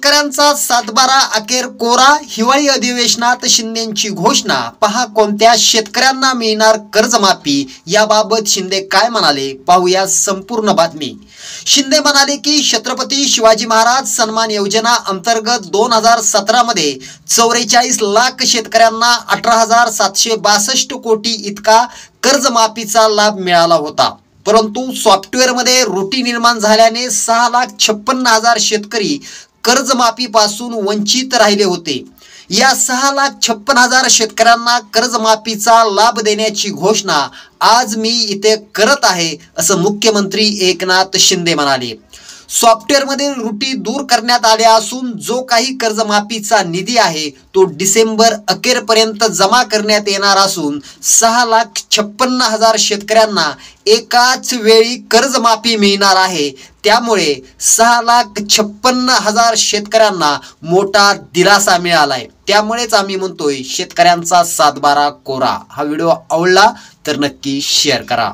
शेतकऱ्यांचा सातबारा अखेर कोरा। हिवाळी अधिवेशनात शिंदेंची घोषणा। पहा कोणत्या शेतकऱ्यांना मिळणार कर्जमाफी, याबाबत शिंदे काय म्हणाले, पाहूया संपूर्ण बातमी। शिंदे म्हणाले की छत्रपती शिवाजी महाराज सन्मान योजना अंतर्गत 2017 मध्ये 44 लाख शेतकऱ्यांना 18,762 कोटी इतका कर्जमाफीचा लाभ मिळाला होता। परंतु सॉफ्टवेअर मध्ये त्रुटी निर्माण झाल्याने 6,56,000 शेतकरी कर्जमाफीपासून वंचित राहिले होते। या 6,56,000 शेतकऱ्यांना कर्जमाफीचा लाभ देण्याची घोषणा आज मी इथे करत आहे, असं मुख्यमंत्री एकनाथ शिंदे म्हणाले। सॉफ्टवेअर मध्ये त्रुटी दूर करण्यात आल्या असून जो काही कर्जमाफीचा निधी आहे तो डिसेंबर अखेरपर्यंत जमा करण्यात येणार असून 6,56,000 शेतकऱ्यांना एकाच वेळी कर्जमाफी मिळणार आहे। त्यामुळे 6,56,000 शेतकऱ्यांना मोठा दिलासा मिळालाय। त्यामुळेच आम्ही म्हणतोय शेतकऱ्यांचा सातबारा कोरा। हा व्हिडिओ आवडला तर नक्की शेअर करा।